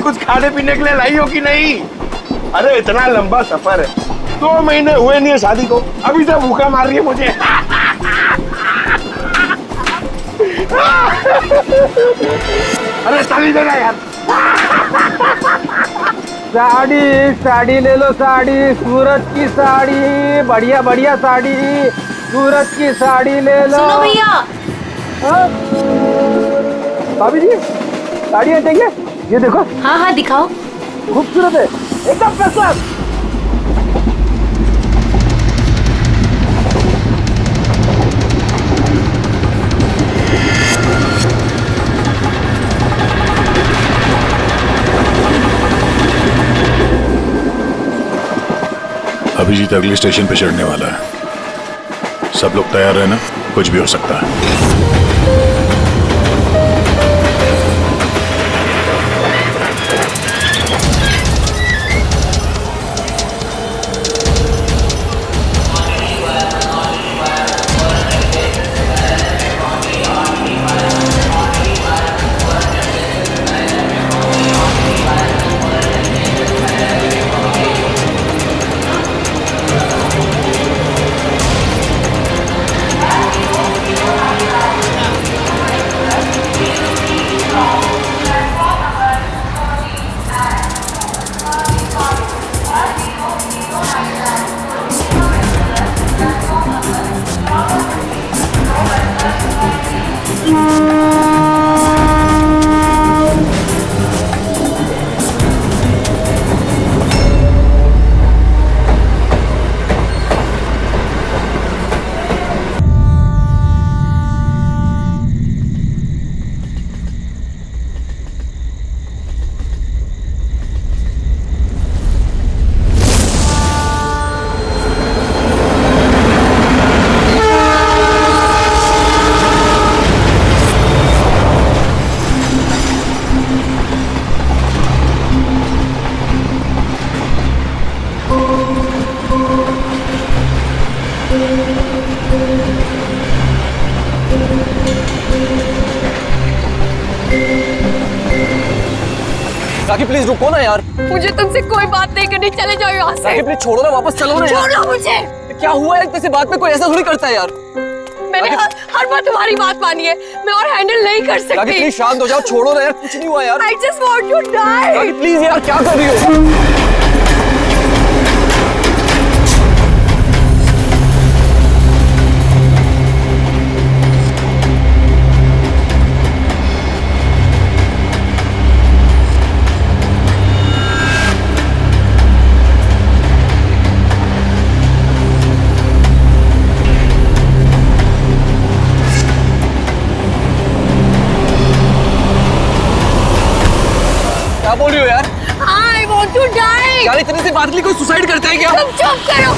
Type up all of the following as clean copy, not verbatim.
कुछ खाने पीने के लिए लाई हो कि नहीं? अरे इतना लंबा सफर है, 2 महीने हुए नहीं है शादी को, अभी से भूखा मार रही है मुझे। अरे साड़ी देना यार। साड़ी ले लो, साड़ी, सूरत की साड़ी, बढ़िया बढ़िया साड़ी, सूरत की साड़ी ले लो। सुनो भैया। हाँ? भाभी जी साड़ियाँ चाहिए? ये देखो। हाँ हाँ दिखाओ। खूबसूरत है, एकदम फर्स्ट क्लास। अभिजीत अगले स्टेशन पे चढ़ने वाला है, सब लोग तैयार रहना, कुछ भी हो सकता है। राखी प्लीज रुको ना यार। मुझे तुमसे कोई बात नहीं करनी, चले जाओ यहाँ से। राखी प्लीज छोड़ो ना, वापस चलो ना यार। छोड़ो मुझे। क्या हुआ है? किसी बात पे कोई ऐसा थोड़ी करता है यार। मैंने हर बार तुम्हारी बात मानी है, मैं और हैंडल नहीं कर सकती। राखी प्लीज शांत हो जाओ, छोड़ो ना यार, कुछ नहीं हुआ यार। I just want to die। Rakhi please यार, क्या कर रही हो? क्या बोल रही हो यार? I want to die। यार इतने से बात के लिए कोई सुसाइड करता है क्या? तुम चुप करो।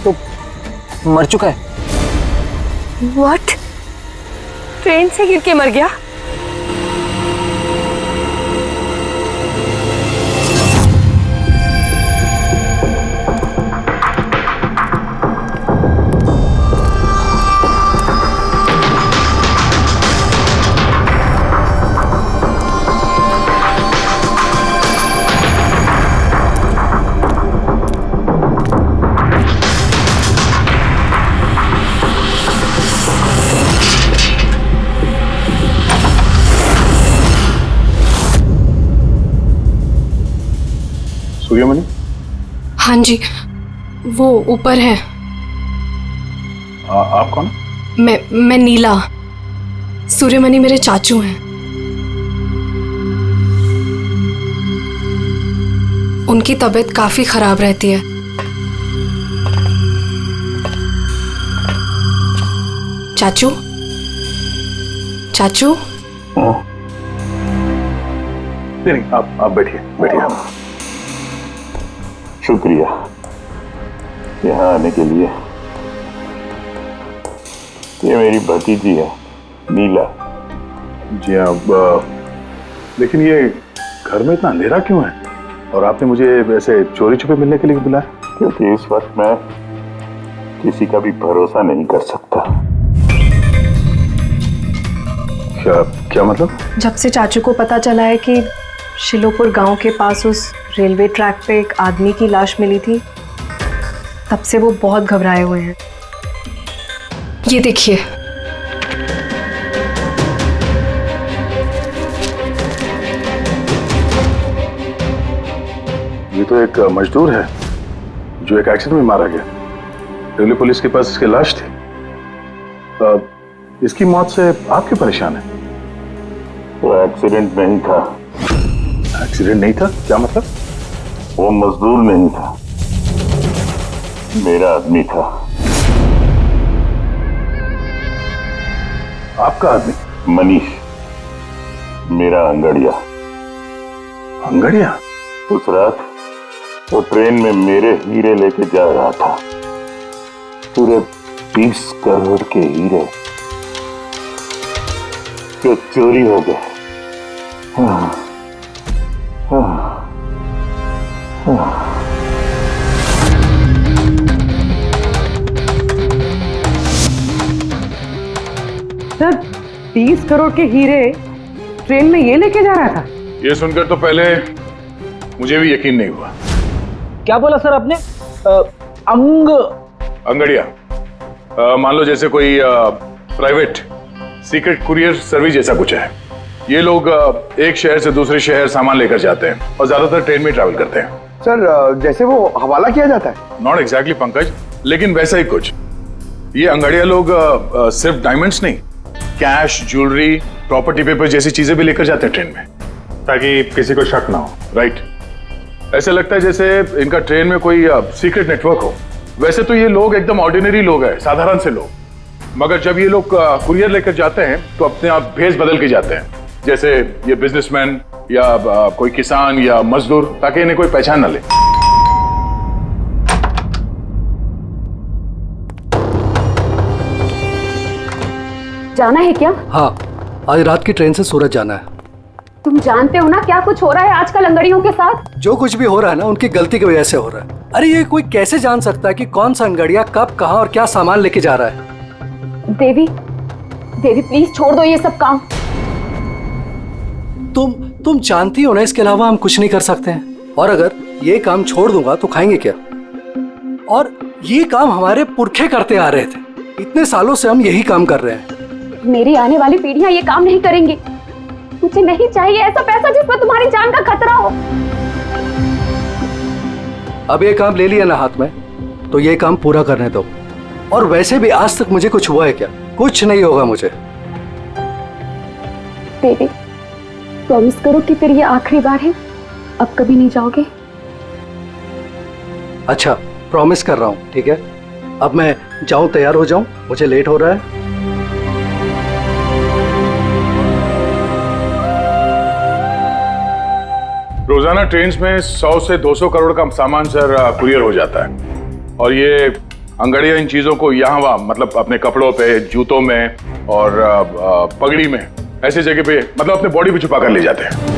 तो मर चुका है। What? ट्रेन से गिर के मर गया? सूर्यमणि? हाँ जी, वो ऊपर है। आप कौन? मैं नीला। सूर्यमणि मेरे चाचू हैं। उनकी तबीयत काफी खराब रहती है। चाचू, चाचू। नहीं, आप बैठिए बैठिए। शुक्रिया यहाँ आने के लिए। ये मेरी भतीजी है नीला। जी हाँ, लेकिन ये घर में इतना अंधेरा क्यों है? और आपने मुझे वैसे चोरी छुपे मिलने के लिए बुलाया? क्योंकि इस वक्त मैं किसी का भी भरोसा नहीं कर सकता। क्या मतलब? जब से चाचू को पता चला है कि शिलोपुर गांव के पास उस रेलवे ट्रैक पे एक आदमी की लाश मिली थी, तब से वो बहुत घबराए हुए हैं। ये देखिए, ये तो एक मजदूर है जो एक एक्सीडेंट में मारा गया। रेलवे पुलिस के पास इसकी लाश थी। इसकी मौत से आप क्यों परेशान हैं? वो एक्सीडेंट नहीं था। एक्सीडेंट नहीं था? क्या मतलब? वो मजदूर नहीं था, मेरा आदमी था। आपका आदमी? मनीष, मेरा अंगड़िया। अंगड़िया? उस रात वो ट्रेन में मेरे हीरे लेके जा रहा था, पूरे 20 करोड़ के हीरे जो चोरी हो गए। सर 20 करोड़ के हीरे ट्रेन में ये लेके जा रहा था? ये सुनकर तो पहले मुझे भी यकीन नहीं हुआ। क्या बोला सर आपने? अंगड़िया, मान लो जैसे कोई प्राइवेट सीक्रेट कुरियर सर्विस जैसा कुछ है। ये लोग एक शहर से दूसरे शहर सामान लेकर जाते हैं और ज्यादातर ट्रेन में ट्रैवल करते हैं। सर जैसे वो हवाला किया जाता है? नॉट एग्जैक्टली पंकज, लेकिन वैसा ही कुछ। ये अंगड़िया लोग सिर्फ डायमंड्स नहीं, कैश, ज्वेलरी, प्रॉपर्टी पेपर जैसी चीजें भी लेकर जाते हैं ट्रेन में, ताकि किसी को शक ना हो। राइट? ऐसा लगता है जैसे इनका ट्रेन में कोई सीक्रेट नेटवर्क हो। वैसे तो ये लोग एकदम ऑर्डिनरी लोग हैं, साधारण से लोग, मगर जब ये लोग कुरियर लेकर जाते हैं तो अपने आप भेष बदल के जाते हैं, जैसे ये बिजनेसमैन या कोई किसान या मजदूर, ताकि इन्हें कोई पहचान ना ले। जाना है क्या? हाँ, आज रात की ट्रेन से सूरत जाना है। तुम जानते हो ना क्या कुछ हो रहा है आजकल अंगड़ियों के साथ? जो कुछ भी हो रहा है ना, उनकी गलती की वजह से हो रहा है। अरे ये कोई कैसे जान सकता है कि कौन सा अंगड़िया कब, कहाँ और क्या सामान लेके जा रहा है? देवी, देवी प्लीज छोड़ दो ये सब काम। तुम जानती हो ना, इसके अलावा हम कुछ नहीं कर सकते हैं। और अगर ये काम छोड़ दूंगा तो खाएंगे क्या? और ये काम हमारे पुरखे करते आ रहे थे, इतने सालों से हम यही काम कर रहे हैं। मेरी आने वाली पीढ़ियां ये काम नहीं करेंगी। मुझे नहीं चाहिए ऐसा पैसा जिसमें तुम्हारी जान का खतरा हो। अब ये काम ले लिया ना हाथ में, तो ये काम पूरा करने दो। और वैसे भी आज तक मुझे कुछ हुआ है क्या? कुछ नहीं होगा मुझे। देवी, प्रॉमिस करो कि फिर ये आखिरी बार है, अब कभी नहीं जाओगे। अच्छा, प्रॉमिस कर रहा हूँ, ठीक है? अब मैं जाऊं, तैयार हो जाऊं, मुझे लेट हो रहा है। रोजाना ट्रेन में 100 से 200 करोड़ का सामान सर कुरियर हो जाता है। और ये अंगड़िया इन चीजों को यहाँ वहाँ, मतलब अपने कपड़ों पे, जूतों में और पगड़ी में, ऐसी जगह पे, मतलब अपने बॉडी पे छुपा कर ले जाते हैं।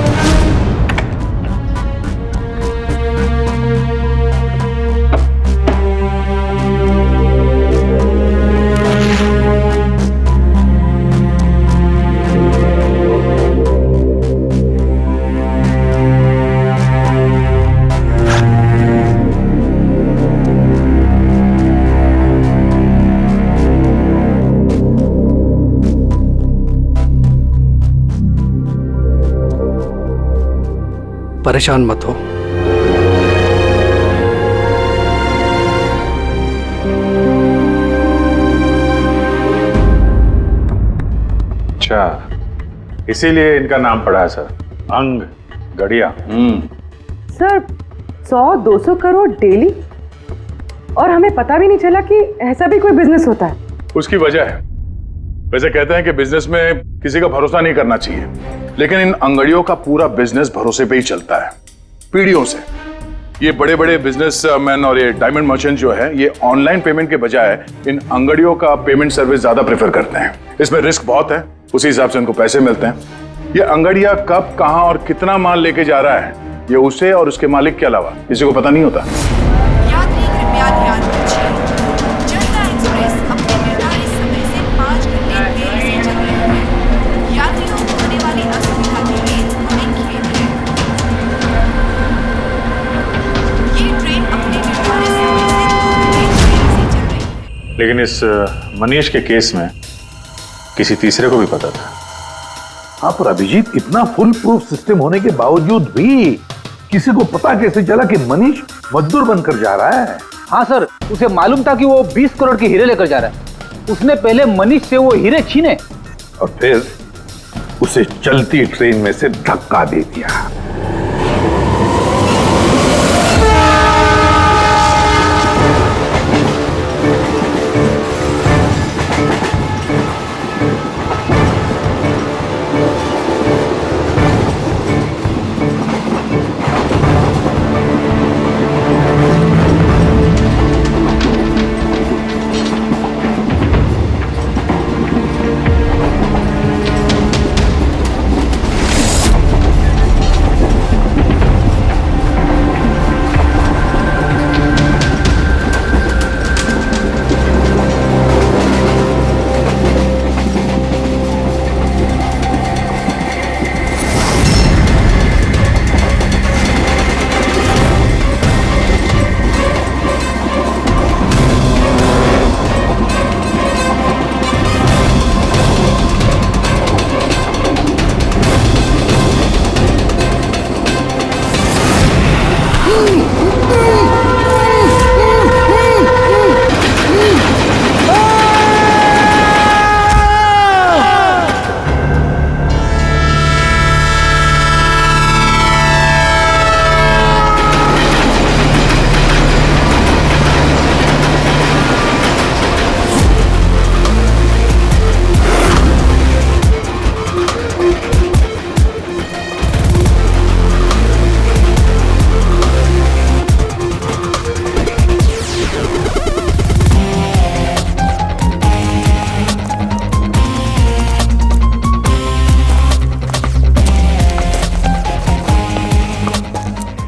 परेशान मत हो। अच्छा, इसीलिए इनका नाम पड़ा है सर, अंग गड़िया। सर 100-200 करोड़ डेली, और हमें पता भी नहीं चला कि ऐसा भी कोई बिजनेस होता है। उसकी वजह है। वैसे कहते हैं कि बिजनेस में किसी का भरोसा नहीं करना चाहिए, लेकिन इन अंगड़ियों का पूरा बिजनेस भरोसे पे ही चलता है, पीढ़ियों से। ये बड़े बड़े बिजनेसमैन और ये डायमंड मर्चेंट जो है, ये ऑनलाइन पेमेंट के बजाय इन अंगड़ियों का पेमेंट सर्विस ज्यादा प्रेफर करते हैं। इसमें रिस्क बहुत है, उसी हिसाब से उनको पैसे मिलते हैं। ये अंगड़िया कब, कहां और कितना माल लेके जा रहा है, ये उसे और उसके मालिक के अलावा किसी को पता नहीं होता। यात्री कृपया ध्यान दीजिए, जनता एक्सप्रेस अपने निर्धारित समय से 5 घंटे देरी से चल रही है। यात्रियों को होने वाली असुविधा के लिए हमें खेद है। ये ट्रेन अपने निर्धारित समय से 2 घंटे देरी से चल रही है। लेकिन इस मनीष के केस में किसी तीसरे को भी पता था। हाँ, पर अभिजीत, इतना फुल प्रूफ सिस्टम होने के बावजूद भी किसी को पता कैसे चला कि मनीष मजदूर बनकर जा रहा है? हाँ सर, उसे मालूम था कि वो 20 करोड़ के हीरे लेकर जा रहा है। उसने पहले मनीष से वो हीरे छीने और फिर उसे चलती ट्रेन में से धक्का दे दिया।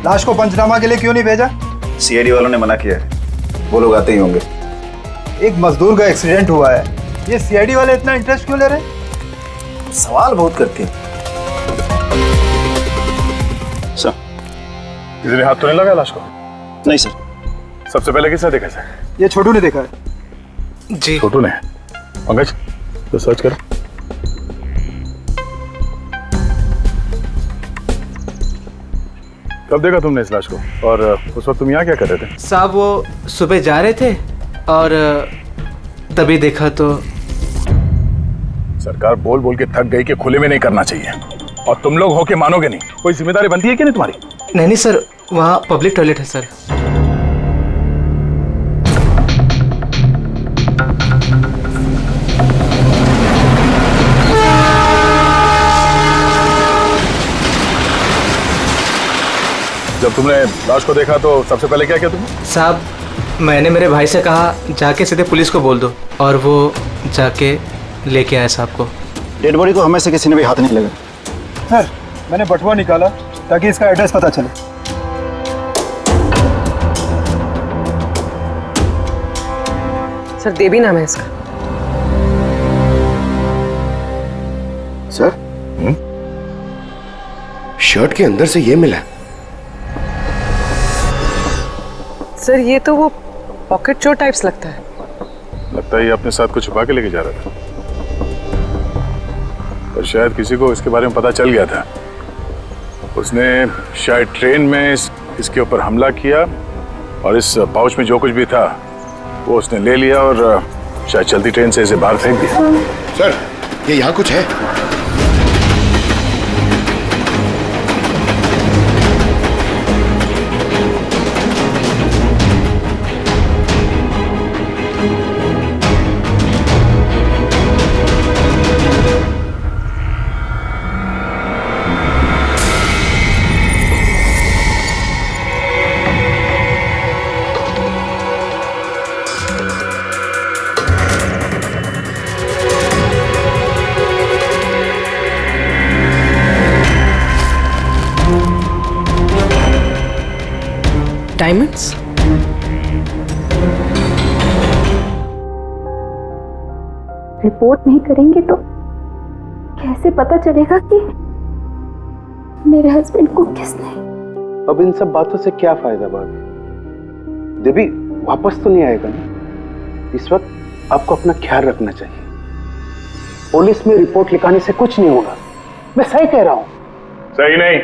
लाश को पंचनामा के लिए क्यों नहीं भेजा? सीआईडी वालों ने मना किया है, वो लोग आते ही होंगे। एक मजदूर का एक्सीडेंट हुआ है, ये सीआईडी वाले इतना इंटरेस्ट क्यों ले रहे हैं? सवाल बहुत करते हैं। सर, किसी ने हाथ तो नहीं लगाया लाश को? नहीं सर। सबसे पहले किसने देखा सर? ये छोटू ने देखा है। जी छोटू ने? पंकज, तो सर्च करो। कब देखा तुमने इस लाश को, और उस वक्त तुम यहाँ क्या कर रहे थे? साहब वो सुबह जा रहे थे और तभी देखा तो। सरकार बोल बोल के थक गई कि खुले में नहीं करना चाहिए, और तुम लोग हो के मानोगे नहीं। कोई जिम्मेदारी बनती है कि नहीं तुम्हारी? नहीं सर, वहाँ पब्लिक टॉयलेट है सर। जब तुमने लाश को देखा तो सबसे पहले क्या किया तुमने? साहब, मैंने मेरे भाई से कहा जाके सीधे पुलिस को बोल दो, और वो जाके लेके आया साहब को। डेड बॉडी को हमें से किसी ने भी हाथ नहीं लगा। सर, मैंने बटुआ निकाला ताकि इसका एड्रेस पता चले। सर, देवी नाम है इसका। सर, शर्ट के अंदर से ये मिला। सर, ये तो वो पॉकेट चोर टाइप्स लगता है। लगता है ये अपने साथ कुछ छुपा के लेके जा रहा था, पर शायद किसी को इसके बारे में पता चल गया था। उसने शायद ट्रेन में इसके ऊपर हमला किया, और इस पाउच में जो कुछ भी था वो उसने ले लिया, और शायद चलती ट्रेन से इसे बाहर फेंक दिया। सर, ये यहाँ कुछ है? डायमंड्स? रिपोर्ट नहीं करेंगे तो कैसे पता चलेगा कि मेरे हस्बैंड को किसने? अब इन सब बातों से क्या फायदा भाभी? देवी वापस तो नहीं आएगा ना? इस वक्त आपको अपना ख्याल रखना चाहिए। पुलिस में रिपोर्ट लिखाने से कुछ नहीं होगा। मैं सही कह रहा हूं। सही नहीं,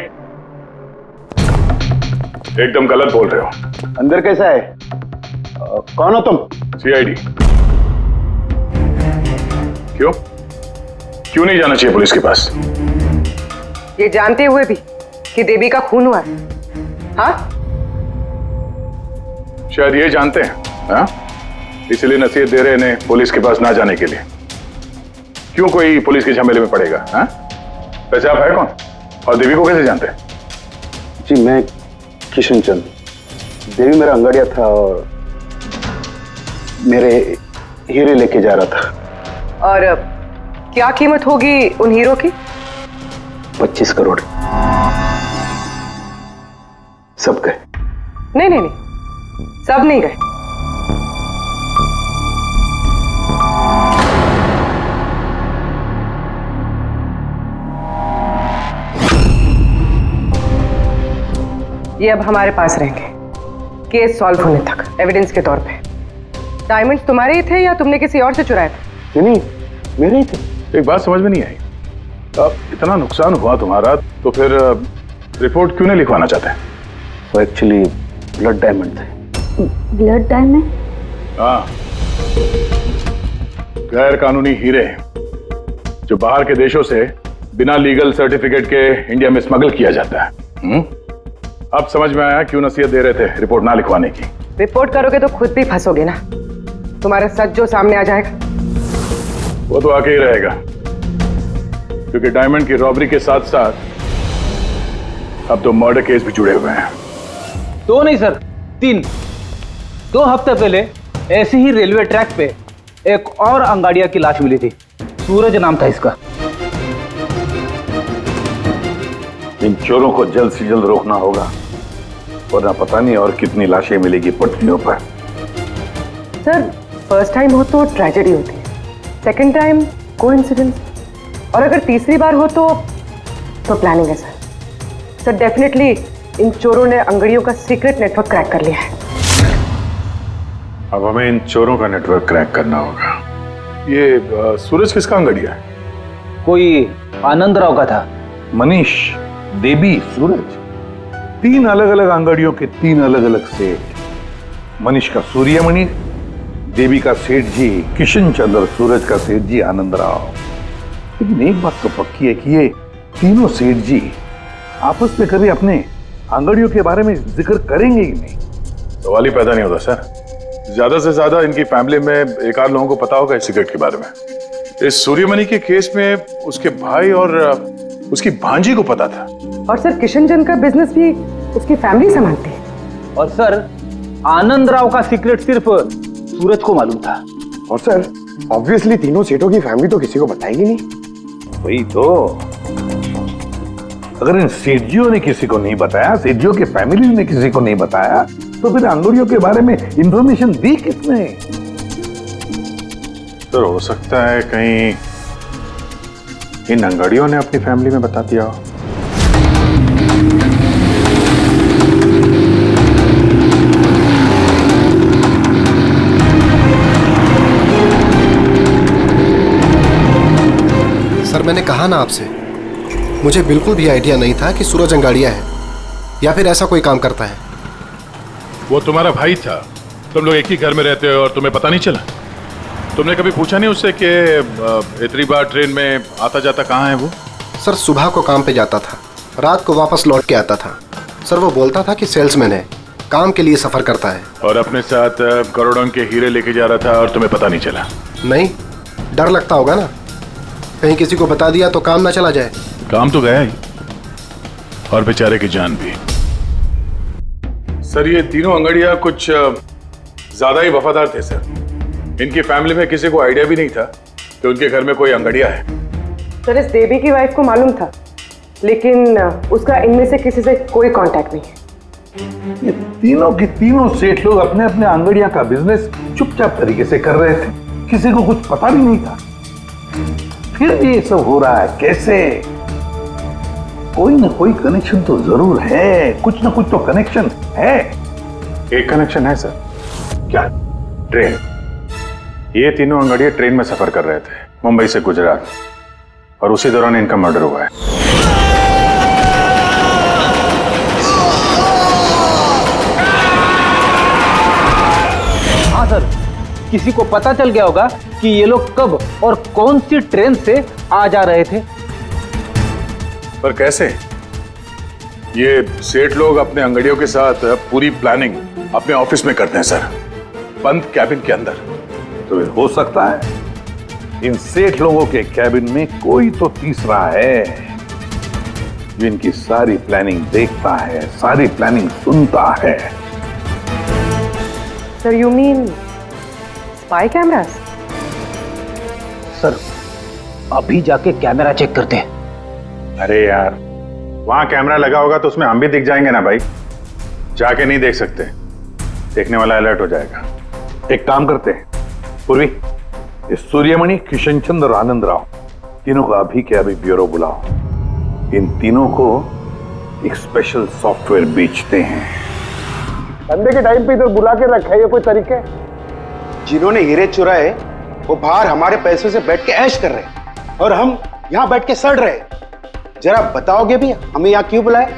एकदम गलत बोल रहे हो। अंदर कैसा है? कौन हो तुम? सीआईडी। क्यों नहीं जाना चाहिए पुलिस के पास? ये जानते हुए भी कि देवी का खून हुआ है, हाँ? शायद ये जानते हैं, हाँ? इसलिए नसीहत दे रहे हैं पुलिस के पास ना जाने के लिए। क्यों कोई पुलिस के झमेले में पड़ेगा, हाँ? वैसे आप है कौन और देवी को कैसे जानते हैं? जी मैं किशन चंद। देवी मेरा अंगड़िया था और मेरे हीरे लेके जा रहा था। और क्या कीमत होगी उन हीरो की? 25 करोड़। सब गए? नहीं नहीं नहीं, सब नहीं गए। ये अब हमारे पास रहेंगे केस सॉल्व होने तक, एविडेंस के तौर पे। डायमंड्स तुम्हारे ही थे या तुमने किसी और से चुराए थे? नहीं, मेरे ही थे। एक बात समझ में नहीं आई, अब इतना नुकसान हुआ तुम्हारा तो फिर रिपोर्ट क्यों नहीं लिखवाना चाहते? वो एक्चुअली ब्लड डायमंड थे। Blood diamond? हाँ, गैर कानूनी हीरे जो बाहर के देशों से बिना लीगल सर्टिफिकेट के इंडिया में स्मगल किया जाता है। अब समझ में आया क्यों नसीहत दे रहे थे रिपोर्ट ना लिखवाने की। रिपोर्ट करोगे तो खुद भी फंसोगे ना। तुम्हारा सच जो सामने आ जाएगा वो तो आके ही रहेगा, क्योंकि डायमंड की रॉबरी के साथ साथ अब तो मर्डर केस भी जुड़े हुए हैं। 2 नहीं सर, 3। 2 हफ्ते पहले ऐसे ही रेलवे ट्रैक पे एक और अंगाड़िया की लाश मिली थी। सूरज नाम था इसका। इन चोरों को जल्द से जल्द रोकना होगा, वरना पता नहीं और कितनी लाशें मिलेगी पटरियों पर। सर, फर्स्ट टाइम हो तो ट्रेजेडी होती है, सेकंड टाइम कोइंसिडेंस, और अगर तीसरी बार हो तो प्लानिंग है सर। सर डेफिनेटली इन चोरों ने अंगड़ियों का सीक्रेट नेटवर्क क्रैक कर लिया है। अब हमें इन चोरों का नेटवर्क क्रैक करना होगा। ये सूरज किसका अंगड़िया है? कोई आनंद राव का था। मनीष, देवी, सूरज, 3 अलग अलग अंगड़ियों के 3 अलग अलग सेठ। मनीष का सूर्यमणि, देवी का सेठ जी किशन चंद्र, सूरज का सेठ जी आनंद राव। लेकिन एक बात तो पक्की है कि ये तीनों सेठ जी आपस में कभी अपने अंगड़ियों के बारे में जिक्र करेंगे ही नहीं। सवाल ही पैदा नहीं होता सर। ज्यादा से ज्यादा इनकी फैमिली में एक आध लोगों को पता होगा इस सिगरेट के बारे में। इस सूर्यमणि के केस में उसके भाई और उसकी भांजी को पता था। और सर किशन चंद का बिजनेस भी उसकी फैमिली संभालती है। और सर आनंद राव का सीक्रेट सिर्फ सूरज को मालूम था। और सर ऑब्वियसली तीनों सेठों की फैमिली तो किसी को बताएगी नहीं। वही तो, अगर इन सेठजियों ने किसी को नहीं बताया, सेठजियों के फैमिली ने किसी को नहीं बताया, तो फिर अंगड़ियों के बारे में इंफॉर्मेशन दी किसने? सर हो सकता है कहीं इन अंगड़ियों ने अपनी फैमिली में बता दिया हो। सर मैंने कहा ना आपसे, मुझे बिल्कुल भी आइडिया नहीं था कि सूरज अंगाड़िया है या फिर ऐसा कोई काम करता है। वो तुम्हारा भाई था, तुम लोग एक ही घर में रहते हो और तुम्हें पता नहीं चला? तुमने कभी पूछा नहीं उससे कि इतनी बार ट्रेन में आता जाता कहाँ है वो? सर सुबह को काम पे जाता था, रात को वापस लौट के आता था। सर वो बोलता था कि सेल्समैन है, काम के लिए सफर करता है। और अपने साथ करोड़ों के हीरे लेके जा रहा था और तुम्हें पता नहीं चला? नहीं, डर लगता होगा ना, कहीं किसी को बता दिया तो काम ना चला जाए। काम तो गया ही, और बेचारे की जान भी। सर ये तीनों अंगड़िया कुछ ज्यादा ही वफादार थे सर। इनकी फैमिली में किसी को आइडिया भी नहीं था कि उनके घर में कोई अंगड़िया है। सर इस देवी की वाइफ को मालूम था, लेकिन उसका इनमें से किसी से कोई कांटेक्ट नहीं है। ये तीनों के तीनों सेठ लोग अपने अपने अंगड़ियां का बिजनेस चुपचाप तरीके से कर रहे थे, किसी को कुछ पता भी नहीं था। फिर ये सब हो रहा है कैसे? कोई ना कोई कनेक्शन तो जरूर है, कुछ ना कुछ तो कनेक्शन है। एक कनेक्शन है सर। क्या? ट्रेन। ये तीनों अंगड़ियां ट्रेन में सफर कर रहे थे मुंबई से गुजरात, और उसी दौरान इनका मर्डर हुआ है। हाँ सर, किसी को पता चल गया होगा कि ये लोग कब और कौन सी ट्रेन से आ जा रहे थे। पर कैसे? ये सेठ लोग अपने अंगड़ियों के साथ पूरी प्लानिंग अपने ऑफिस में करते हैं सर, बंद कैबिन के अंदर। तो हो सकता है इन सेठ लोगों के कैबिन में कोई तो तीसरा है जो इनकी सारी प्लानिंग देखता है, सारी प्लानिंग सुनता है। Sir you mean spy cameras? Sir अभी जाके कैमरा चेक करते हैं। अरे यार, वहां कैमरा लगा होगा तो उसमें हम भी दिख जाएंगे ना भाई। जाके नहीं देख सकते, देखने वाला अलर्ट हो जाएगा। एक काम करते हैं पूर्वी, इस सूर्यमणि, किशन चंद्र और आनंद राव तीनों को अभी के अभी ब्यूरो बुलाओ। इन तीनों को एक स्पेशल सॉफ्टवेयर बेचते हैं। धंधे के टाइम पे इधर बुला के रखा है, ये कोई तरीका है? जिन्होंने हीरे चुराए वो बाहर हमारे पैसों से बैठ के ऐश कर रहे हैं और हम यहाँ बैठ के सड़ रहे हैं। जरा बताओगे भी हमें यहाँ क्यों बुलाए?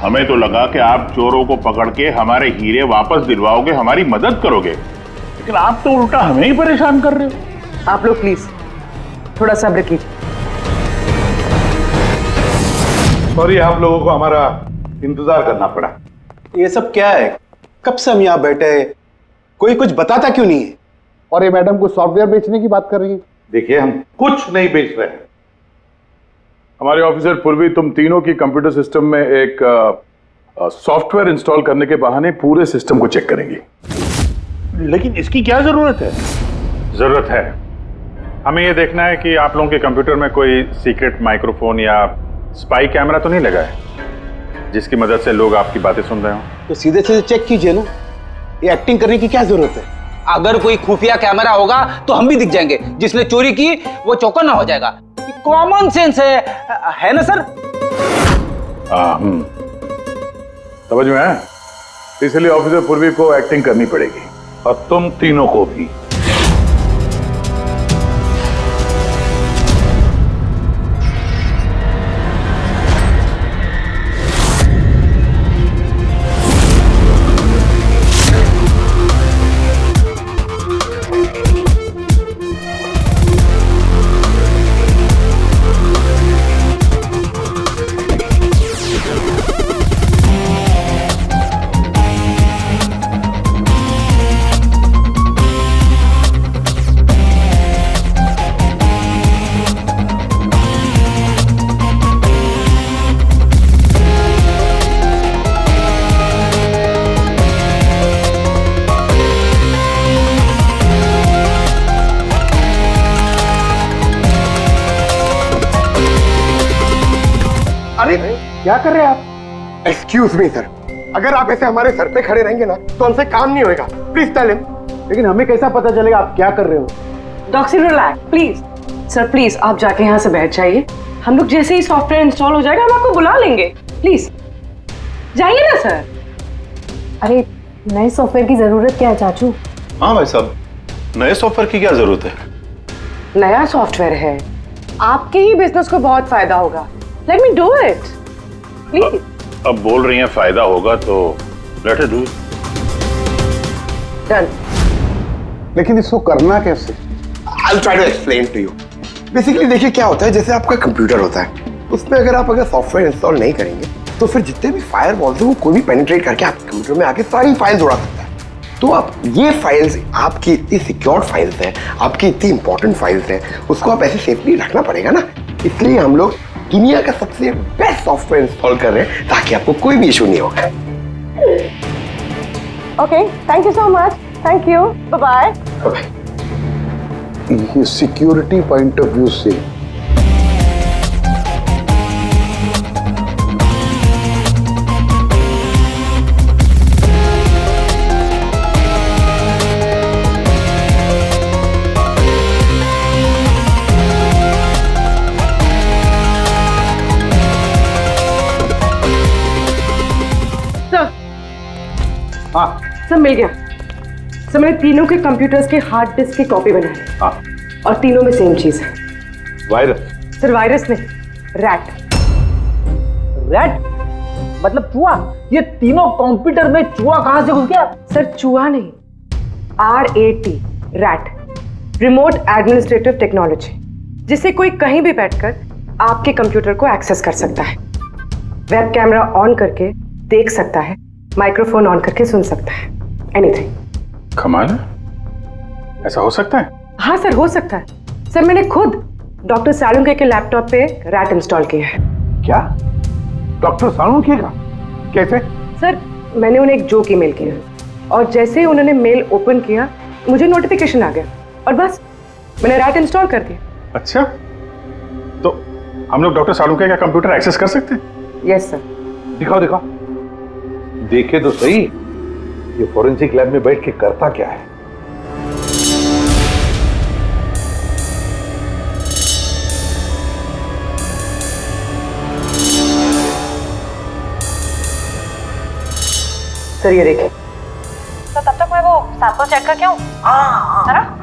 हमें तो लगा कि आप चोरों को पकड़ के हमारे हीरे वापस दिलवाओगे, हमारी मदद करोगे, लेकिन आप तो उल्टा हमें ही परेशान कर रहे हो। आप लोग प्लीज थोड़ा सब्र कीजिए। सॉरी, आप लोगों को हमारा इंतजार करना पड़ा। ये सब क्या है? कब से हम यहाँ बैठे हैं, कोई कुछ बताता क्यों नहीं है? और ये मैडम को सॉफ्टवेयर बेचने की बात कर रही है। देखिए, हम कुछ नहीं बेच रहे हैं। हमारे ऑफिसर पूर्वी तुम तीनों की कंप्यूटर सिस्टम में एक सॉफ्टवेयर इंस्टॉल करने के बहाने पूरे सिस्टम को चेक करेंगी। लेकिन इसकी क्या जरूरत है? जरूरत है। हमें यह देखना है कि आप लोगों के कंप्यूटर में कोई सीक्रेट माइक्रोफोन या स्पाई कैमरा तो नहीं लगा है जिसकी मदद से लोग आपकी बातें सुन रहे हो। तो सीधे सीधे चेक कीजिए ना, ये एक्टिंग करने की क्या जरूरत है? अगर कोई खुफिया कैमरा होगा तो हम भी दिख जाएंगे, जिसने चोरी की वो चौकन्ना हो जाएगा। कॉमन सेंस है ना सर? समझ में आया? इसलिए ऑफिसर पूर्वी को एक्टिंग करनी पड़ेगी, और तुम तीनों को भी। क्या कर रहे हैं आप? एक्सक्यूज मी सर, अगर आप ऐसे हमारे सर पे खड़े रहेंगे ना तो हमसे काम नहीं होएगा। Please tell him. लेकिन हमें कैसा पता चलेगा आप क्या कर रहे हो? Doctor relax please. Sir please आप जाके यहाँ से बैठ जाइए। हम लोग जैसे ही सॉफ्टवेयर इंस्टॉल हो जाएगा हम आपको बुला लेंगे। प्लीज जाइए ना सर। अरे नए सॉफ्टवेयर की जरूरत क्या है चाचू? हाँ भाई साहब, नए सॉफ्टवेयर की क्या जरूरत है? नया सॉफ्टवेयर है, आपके ही बिजनेस को बहुत फायदा होगा। Let me do it please. अब बोल रही हैं फायदा होगा तो लेट इट डू। डन। लेकिन इसको करना कैसे? I'll try to explain to you. Basically देखिए क्या होता है, जैसे आपका कंप्यूटर होता है, उसमें अगर सॉफ्टवेयर इंस्टॉल नहीं करेंगे तो फिर जितने भी फायरवॉल्स हैं वो कोई भी पेनिट्रेट करके आपके कंप्यूटर में आके सारी फाइल्स उड़ा सकता है। तो आप ये फाइल्स, आपकी इतनी सिक्योर्ड फाइल्स हैं, आपकी इतनी इंपॉर्टेंट फाइल्स हैं, उसको आप ऐसे सेफली रखना पड़ेगा ना। इसलिए हम लोग दुनिया का सबसे बेस्ट सॉफ्टवेयर इंस्टॉल कर रहे हैं ताकि आपको कोई भी इशू नहीं होगा। Okay, thank you so much. Thank you, bye bye. ये सिक्योरिटी पॉइंट ऑफ व्यू से सर मिल गया सर। मैंने तीनों के कंप्यूटर्स के हार्ड डिस्क की कॉपी बनाई है। हाँ। और तीनों में सेम चीज है। वायरस? सर वायरस नहीं, रैट। रैट मतलब चूहा? ये तीनों कंप्यूटर में चूहा कहां से घुस गया? सर चूहा नहीं, RAT, rat, remote administrative technology, जिसे कोई कहीं भी बैठकर आपके कंप्यूटर को एक्सेस कर सकता है, वेब कैमरा ऑन करके देख सकता है, माइक्रोफोन ऑन करके सुन सकता है, एनीथिंग। कमाल है, ऐसा हो सकता है? हाँ सर हो सकता है। सर मैंने खुद डॉक्टर सालुंके के लैपटॉप पे रैट इंस्टॉल किया है। क्या? डॉक्टर सालुंके का? कैसे? सर मैंने उन्हें एक जोक ईमेल किया और जैसे ही उन्होंने मेल ओपन किया मुझे नोटिफिकेशन आ गया और बस मैंने रैट इंस्टॉल कर दिया। अच्छा, तो हम लोग डॉक्टर सालुंके का कंप्यूटर एक्सेस कर सकते हैं? Yes sir. दिखाओ दिखाओ, देखे तो सही ये फॉरेंसिक लैब में बैठ के करता क्या है। सर ये देखिए। तो तब तक मैं वो सैंपल चेक करके आऊं? है ना?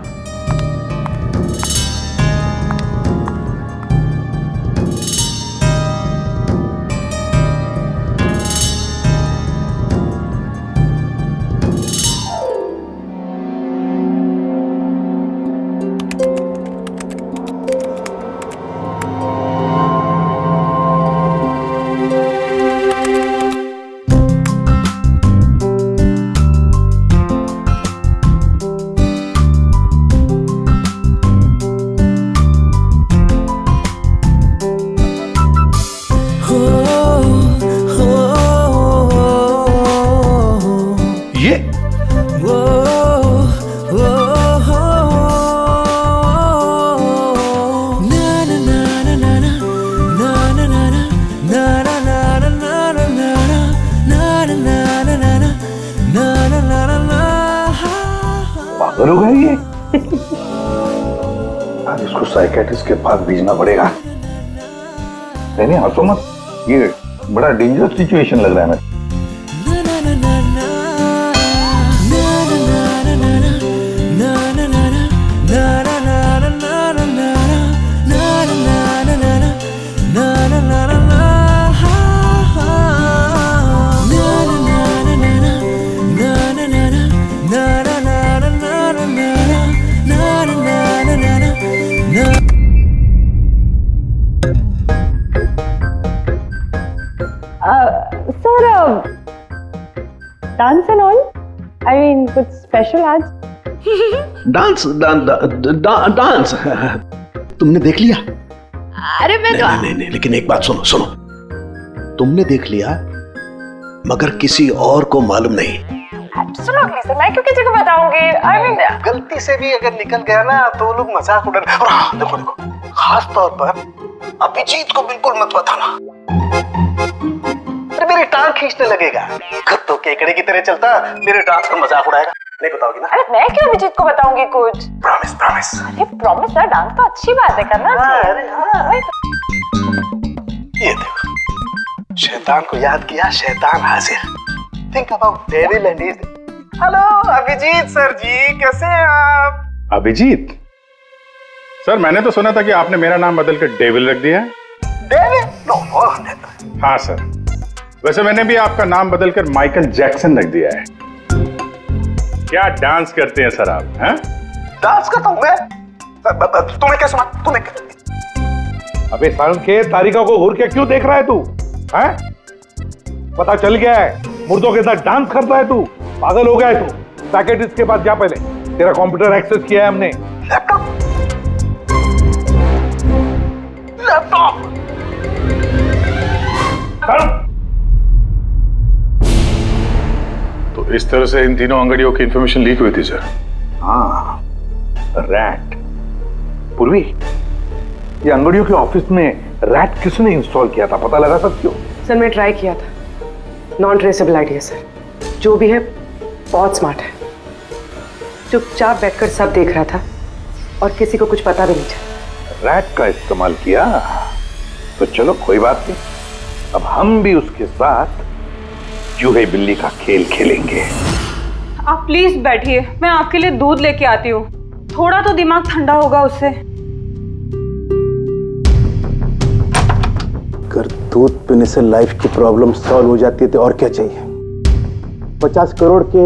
पागल हो गया ये? आज इसको साइकेट्रिस्ट के पास भेजना पड़ेगा। नहीं हंसो मत, ये बड़ा डेंजरस सिचुएशन लग रहा है मुझे। Sir dance and all, I mean कुछ स्पेशल आज? डांस डांस तुमने देख लिया? अरे मैं तो नहीं, लेकिन एक बात सुनो सुनो, तुमने देख लिया मगर किसी और को मालूम नहीं। एब्सोल्युटली सर, मैं क्यों किसी को बताऊंगी? आई मीन गलती से भी अगर निकल गया ना तो लोग मजाक उड़ा। और हाँ, देखो देखो, खास तौर पर अभिजीत को बिल्कुल मत बताना, अरे मेरी टांग खींचने लगेगा। तो केकड़े की तरह चलता मेरे डांस का मजाक उड़ाएगा। नहीं बताओगी ना? अरे मैं क्यों अभिजीत को बताऊंगी कुछ? Promise promise. अरे प्रॉमिस सर, डांस तो अच्छी बात है, करना चाहिए। ये देखो, शैतान को याद किया, शैतान हाजिर। Think about devil and his. Hello Abhijit sir ji, कैसे हैं आप? अभिजीत सर, मैंने तो सुना था कि आपने मेरा नाम बदल कर डेविल रख दिया है। डेविल? नो। हाँ सर, वैसे मैंने भी आपका नाम बदलकर माइकल जैक्सन रख दिया है। क्या डांस करते हैं सर आप? हैं? डांस करता हूं मैं? तुम्हें क्या सुना? तुम्हें? अबे सालुंके, तारिका को घूर के क्यों देख रहा है तू? हैं? पता चल गया है मुर्दों के साथ डांस करता है तू। पागल हो गया है तू। साइकियाट्रिस्ट के पास जा पहले, तेरा कंप्यूटर एक्सेस किया है हमने। लैपटॉप लैपटॉप तो इस तरह से इन तीनों अंगड़ियों की इंफॉर्मेशन लीक हुई थी सर। हाँ, रैट। पूर्वी, ये अंगड़ियों के ऑफिस में रैट किसने इंस्टॉल किया था, पता लगा सकते हो? सर मैं ट्राई किया था, नॉन ट्रेसेबल आइडिया सर। जो भी है बहुत स्मार्ट है, चुपचाप बैठकर सब देख रहा था और किसी को कुछ पता भी नहीं चला। रैट का इस्तेमाल किया तो चलो कोई बात नहीं, अब हम भी उसके साथ चूहे बिल्ली का खेल खेलेंगे। आप प्लीज बैठिए, मैं आपके लिए दूध लेके आती हूँ, थोड़ा तो दिमाग ठंडा होगा उससे। अगर दूध पीने से लाइफ की प्रॉब्लम सॉल्व हो जाती है तो और क्या चाहिए। 50 करोड़ के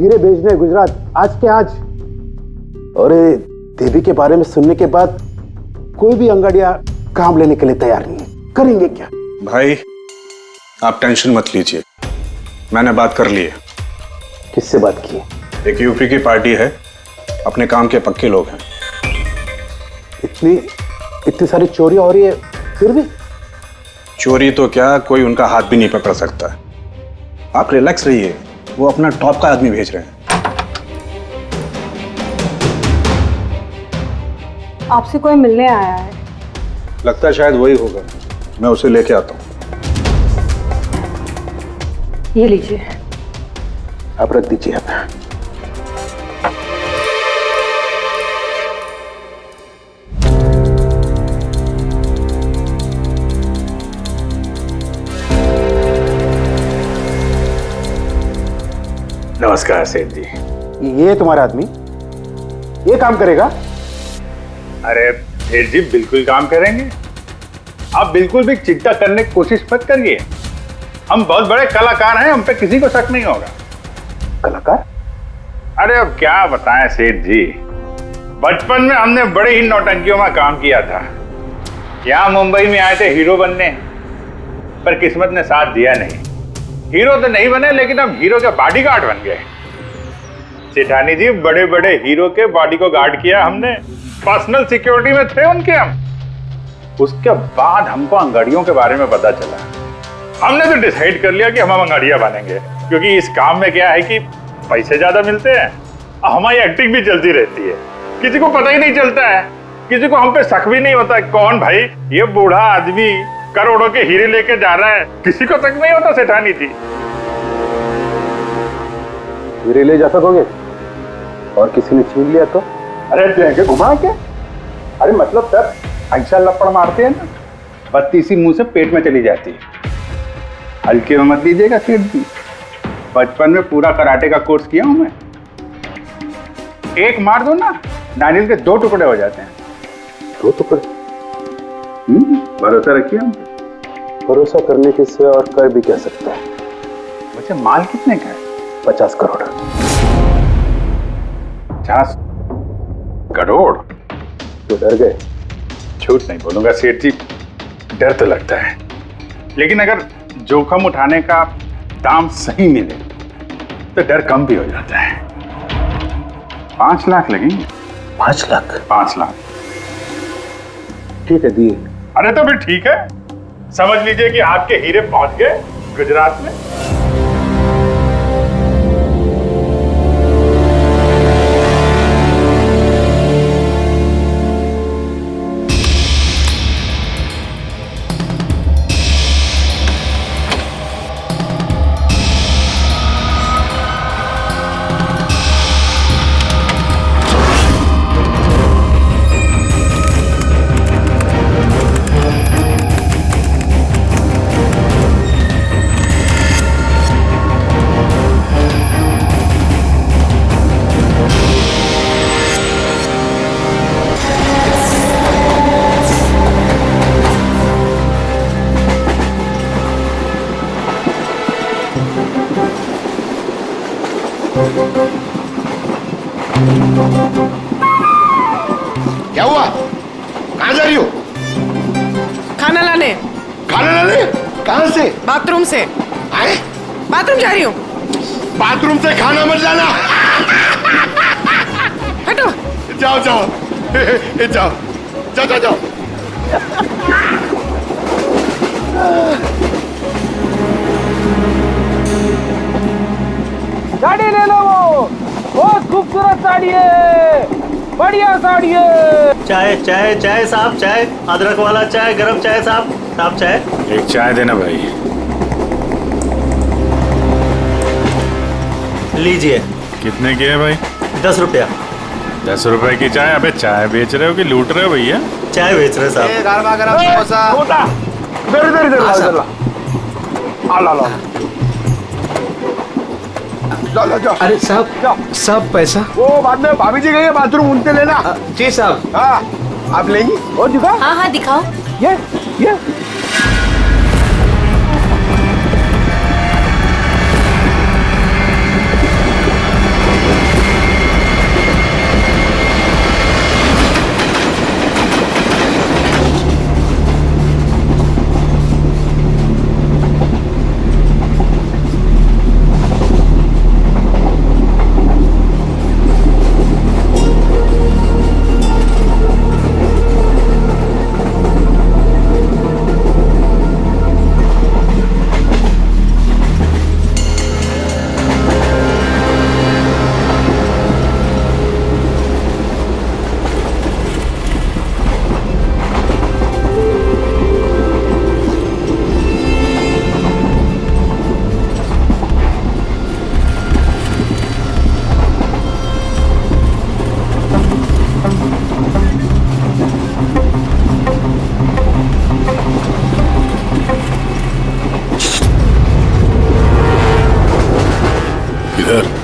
हीरे भेजने गुजरात आज के आज। और देवी के बारे में सुनने के बाद कोई भी अंगाड़िया काम लेने के लिए तैयार नहीं है। करेंगे क्या? भाई आप टेंशन मत लीजिए, मैंने बात कर ली है। किससे बात की? एक यूपी की पार्टी है, अपने काम के पक्के लोग हैं। इतनी सारी चोरियां हो रही है फिर भी? चोरी तो क्या, कोई उनका हाथ भी नहीं पकड़ सकता। आप रिलैक्स रहिए, वो अपना टॉप का आदमी भेज रहे हैं। आपसे कोई मिलने आया है? लगता है शायद वही होगा, मैं उसे लेके आता हूँ। ये लीजिए। आप रख दीजिए। आप नमस्कार सेठ जी। ये तुम्हारा आदमी ये काम करेगा? अरे सेठ जी बिल्कुल काम करेंगे, आप बिल्कुल भी चिंता करने की कोशिश मत करिए। हम बहुत बड़े कलाकार हैं, हम पे किसी को शक नहीं होगा। कलाकार? अरे अब क्या बताएं सेठ जी, बचपन में हमने बड़े ही नौटंकियों में काम किया था। यहाँ मुंबई में आए थे हीरो बनने, पर किस्मत ने साथ दिया नहीं। हीरो तो नहीं बने, लेकिन हम हीरो के बॉडीगार्ड बन गए। सेठानी जी, बड़े बड़े हीरो के बॉडी को गार्ड किया हमने, पर्सनल सिक्योरिटी में थे उनके हम। उसके बाद हमको अंगाड़ियों के बारे में पता चला, हमने तो डिसाइड कर लिया कि हम अंगाड़िया बनेंगे, क्योंकि इस काम में क्या है कि पैसे ज्यादा मिलते हैं और हमारी एक्टिंग भी चलती रहती है। किसी को पता ही नहीं चलता है, किसी को हम पे शक भी नहीं होता कौन भाई ये बूढ़ा आदमी करोड़ों के हीरे लेके जा रहा है, किसी को शक नहीं होता। सेठानी थी हीरे ले जा सकोगे और किसी ने छीन लिया तो? अरे देंगे घुमा के। अरे मतलब सर ऐसा लपड़ मारते हैं ना, बत्ती सी मुंह से पेट में चली जाती है। हल्के में मत लीजिएगा सेठ जी, बचपन में पूरा कराटे का कोर्स किया हूं मैं। एक मार दो ना, नारियल के 2 टुकड़े हो जाते हैं। 2 टुकड़े? भरोसा रखिए हम। भरोसा करने के सिवा और कर भी क्या सकता है। वैसे माल कितने का है? 50 करोड़। 50 करोड़? तो डर गए? झूठ नहीं बोलूंगा सेठ जी, डर तो लगता है, लेकिन अगर जोखिम उठाने का दाम सही मिले तो डर कम भी हो जाता है। 5 लाख लगेंगे। 5 लाख? 5 लाख। ठीक है, दिए। अरे तो फिर ठीक है, समझ लीजिए कि आपके हीरे पहुंच गए गुजरात में। क्या हुआ? कहाँ जा रही हो? खाना लाने। खाना लाने? कहाँ से? बाथरूम से। आए? बाथरूम जा रही हूँ। बाथरूम से खाना मत लाना। हटो। जाओ जाओ जाओ जाओ जाओ जाओ। साड़ी ले लो, वो बहुत खूबसूरत साड़ी है, बढ़िया साड़ी है। चाय चाय चाय साहब, चाय अदरक वाला चाय, गरम चाय साहब। साहब चाय। एक चाय देना भाई। लीजिए। कितने की है भाई? 10 रुपया। 10 रुपए की चाय? अबे चाय बेच रहे हो कि लूट रहे हो भैया? चाय बेच रहे साहब। गरमा गरम समोसा। इधर इधर इधर ला ला जाओ जाओ। अरे साहब साहब पैसा वो बाद में भाभी जी गई बाथरूम उनसे लेना। जी साहब। हाँ आप लेंगी? और दिखाओ। हाँ हाँ दिखाओ। ये किधर?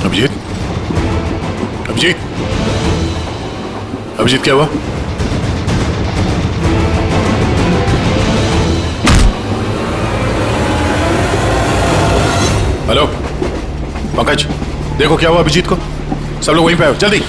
अभिजीत, अभिजीत, अभिजीत क्या हुआ? हेलो पंकज, देखो क्या हुआ अभिजीत को। सब लोग वहीं पे आओ जल्दी।